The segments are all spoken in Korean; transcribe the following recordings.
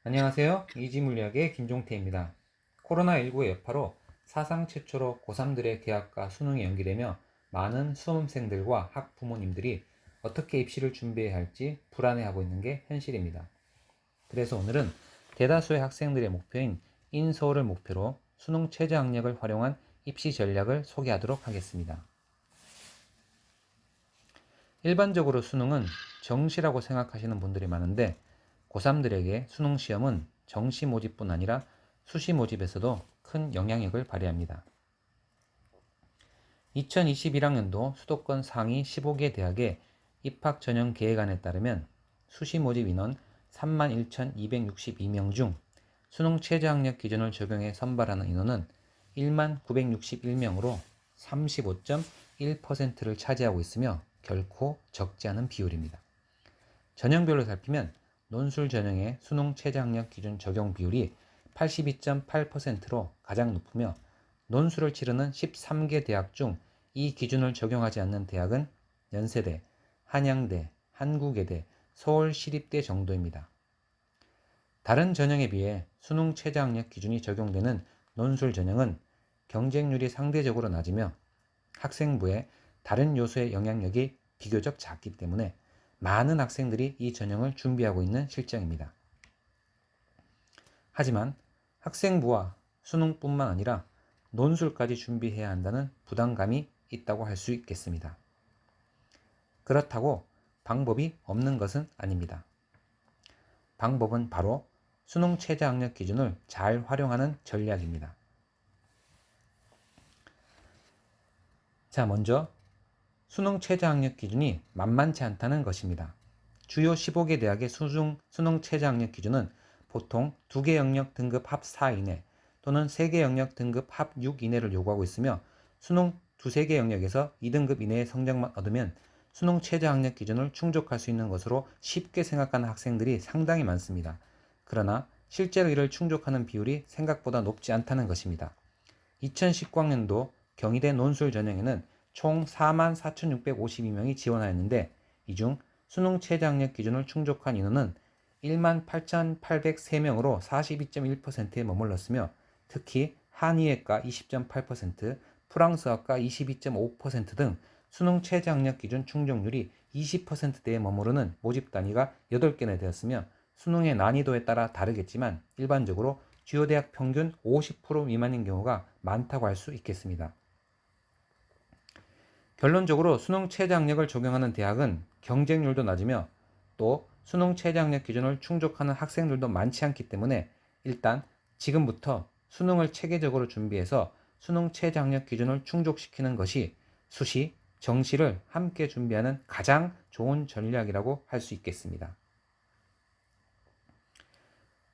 안녕하세요. 이지물리학의 김종태입니다. 코로나19의 여파로 사상 최초로 고3들의 개학과 수능이 연기되며 많은 수험생들과 학부모님들이 어떻게 입시를 준비해야 할지 불안해하고 있는 게 현실입니다. 그래서 오늘은 대다수의 학생들의 목표인 인서울을 목표로 수능 최저 학력을 활용한 입시 전략을 소개하도록 하겠습니다. 일반적으로 수능은 정시라고 생각하시는 분들이 많은데 고3들에게 수능 시험은 정시 모집뿐 아니라 수시 모집에서도 큰 영향력을 발휘합니다. 2021학년도 수도권 상위 15개 대학의 입학 전형 계획안에 따르면 수시 모집 인원 31,262명 중 수능 최저 학력 기준을 적용해 선발하는 인원은 19,961명으로 35.1%를 차지하고 있으며 결코 적지 않은 비율입니다. 전형별로 살피면 논술 전형의 수능 최저 학력 기준 적용 비율이 82.8%로 가장 높으며 논술을 치르는 13개 대학 중 이 기준을 적용하지 않는 대학은 연세대, 한양대, 한국외대, 서울시립대 정도입니다. 다른 전형에 비해 수능 최저 학력 기준이 적용되는 논술 전형은 경쟁률이 상대적으로 낮으며 학생부의 다른 요소의 영향력이 비교적 작기 때문에 많은 학생들이 이 전형을 준비하고 있는 실정입니다. 하지만 학생부와 수능뿐만 아니라 논술까지 준비해야 한다는 부담감이 있다고 할 수 있겠습니다. 그렇다고 방법이 없는 것은 아닙니다. 방법은 바로 수능 최저 학력 기준을 잘 활용하는 전략입니다. 자, 먼저 수능 최저 학력 기준이 만만치 않다는 것입니다. 주요 15개 대학의 수능 최저 학력 기준은 보통 2개 영역 등급 합 4 이내 또는 3개 영역 등급 합 6 이내를 요구하고 있으며 수능 2-3개 영역에서 2등급 이내의 성적만 얻으면 수능 최저 학력 기준을 충족할 수 있는 것으로 쉽게 생각하는 학생들이 상당히 많습니다. 그러나 실제로 이를 충족하는 비율이 생각보다 높지 않다는 것입니다. 2019학년도 경희대 논술 전형에는 총 44,652명이 지원하였는데 이 중 수능 최저 학력 기준을 충족한 인원은 18,803명으로 42.1%에 머물렀으며 특히 한의학과 20.8%, 프랑스어과 22.5% 등 수능 최저 학력 기준 충족률이 20%대에 머무르는 모집 단위가 8개나 되었으며 수능의 난이도에 따라 다르겠지만 일반적으로 주요 대학 평균 50% 미만인 경우가 많다고 할 수 있겠습니다. 결론적으로 수능 최저 학력을 적용하는 대학은 경쟁률도 낮으며 또 수능 최저 학력 기준을 충족하는 학생들도 많지 않기 때문에 일단 지금부터 수능을 체계적으로 준비해서 수능 최저 학력 기준을 충족시키는 것이 수시, 정시를 함께 준비하는 가장 좋은 전략이라고 할 수 있겠습니다.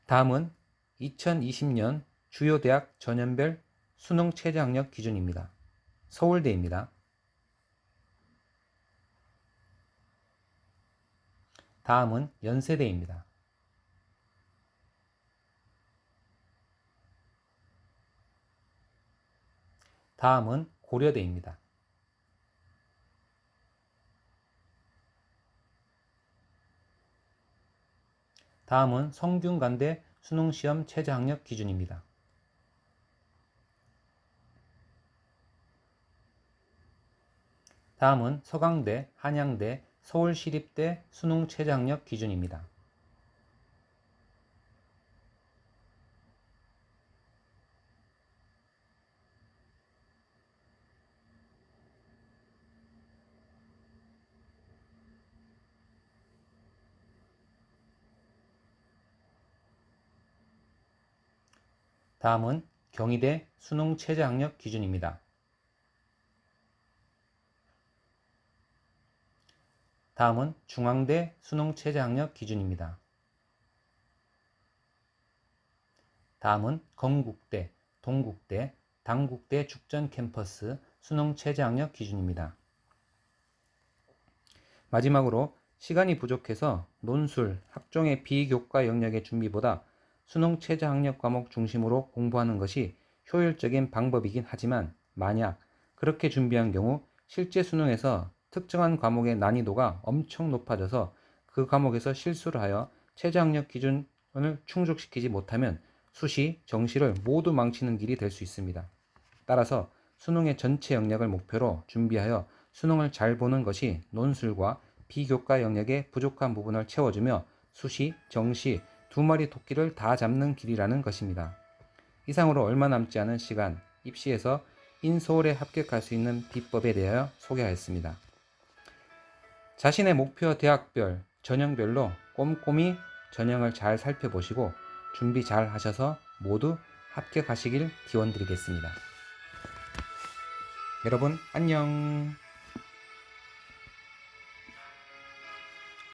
다음은 2020년 주요 대학 전년별 수능 최저 학력 기준입니다. 서울대입니다. 다음은 연세대입니다. 다음은 고려대입니다. 다음은 성균관대 수능시험 최저 학력 기준입니다. 다음은 서강대, 한양대, 서울시립대 수능 최저 학력 기준입니다. 다음은 경희대 수능 최저 학력 기준입니다. 다음은 중앙대 수능 최저 학력 기준입니다. 다음은 건국대, 동국대, 당국대 축전 캠퍼스 수능 최저 학력 기준입니다. 마지막으로 시간이 부족해서 논술, 학종의 비교과 영역의 준비보다 수능 최저 학력 과목 중심으로 공부하는 것이 효율적인 방법이긴 하지만 만약 그렇게 준비한 경우 실제 수능에서 특정한 과목의 난이도가 엄청 높아져서 그 과목에서 실수를 하여 최저 학력 기준을 충족시키지 못하면 수시, 정시를 모두 망치는 길이 될 수 있습니다. 따라서 수능의 전체 영역을 목표로 준비하여 수능을 잘 보는 것이 논술과 비교과 영역의 부족한 부분을 채워주며 수시, 정시 두 마리 토끼를 다 잡는 길이라는 것입니다. 이상으로 얼마 남지 않은 시간, 입시에서 인서울에 합격할 수 있는 비법에 대하여 소개하였습니다. 자신의 목표 대학별, 전형별로 꼼꼼히 전형을 잘 살펴보시고 준비 잘 하셔서 모두 합격하시길 기원드리겠습니다. 여러분 안녕.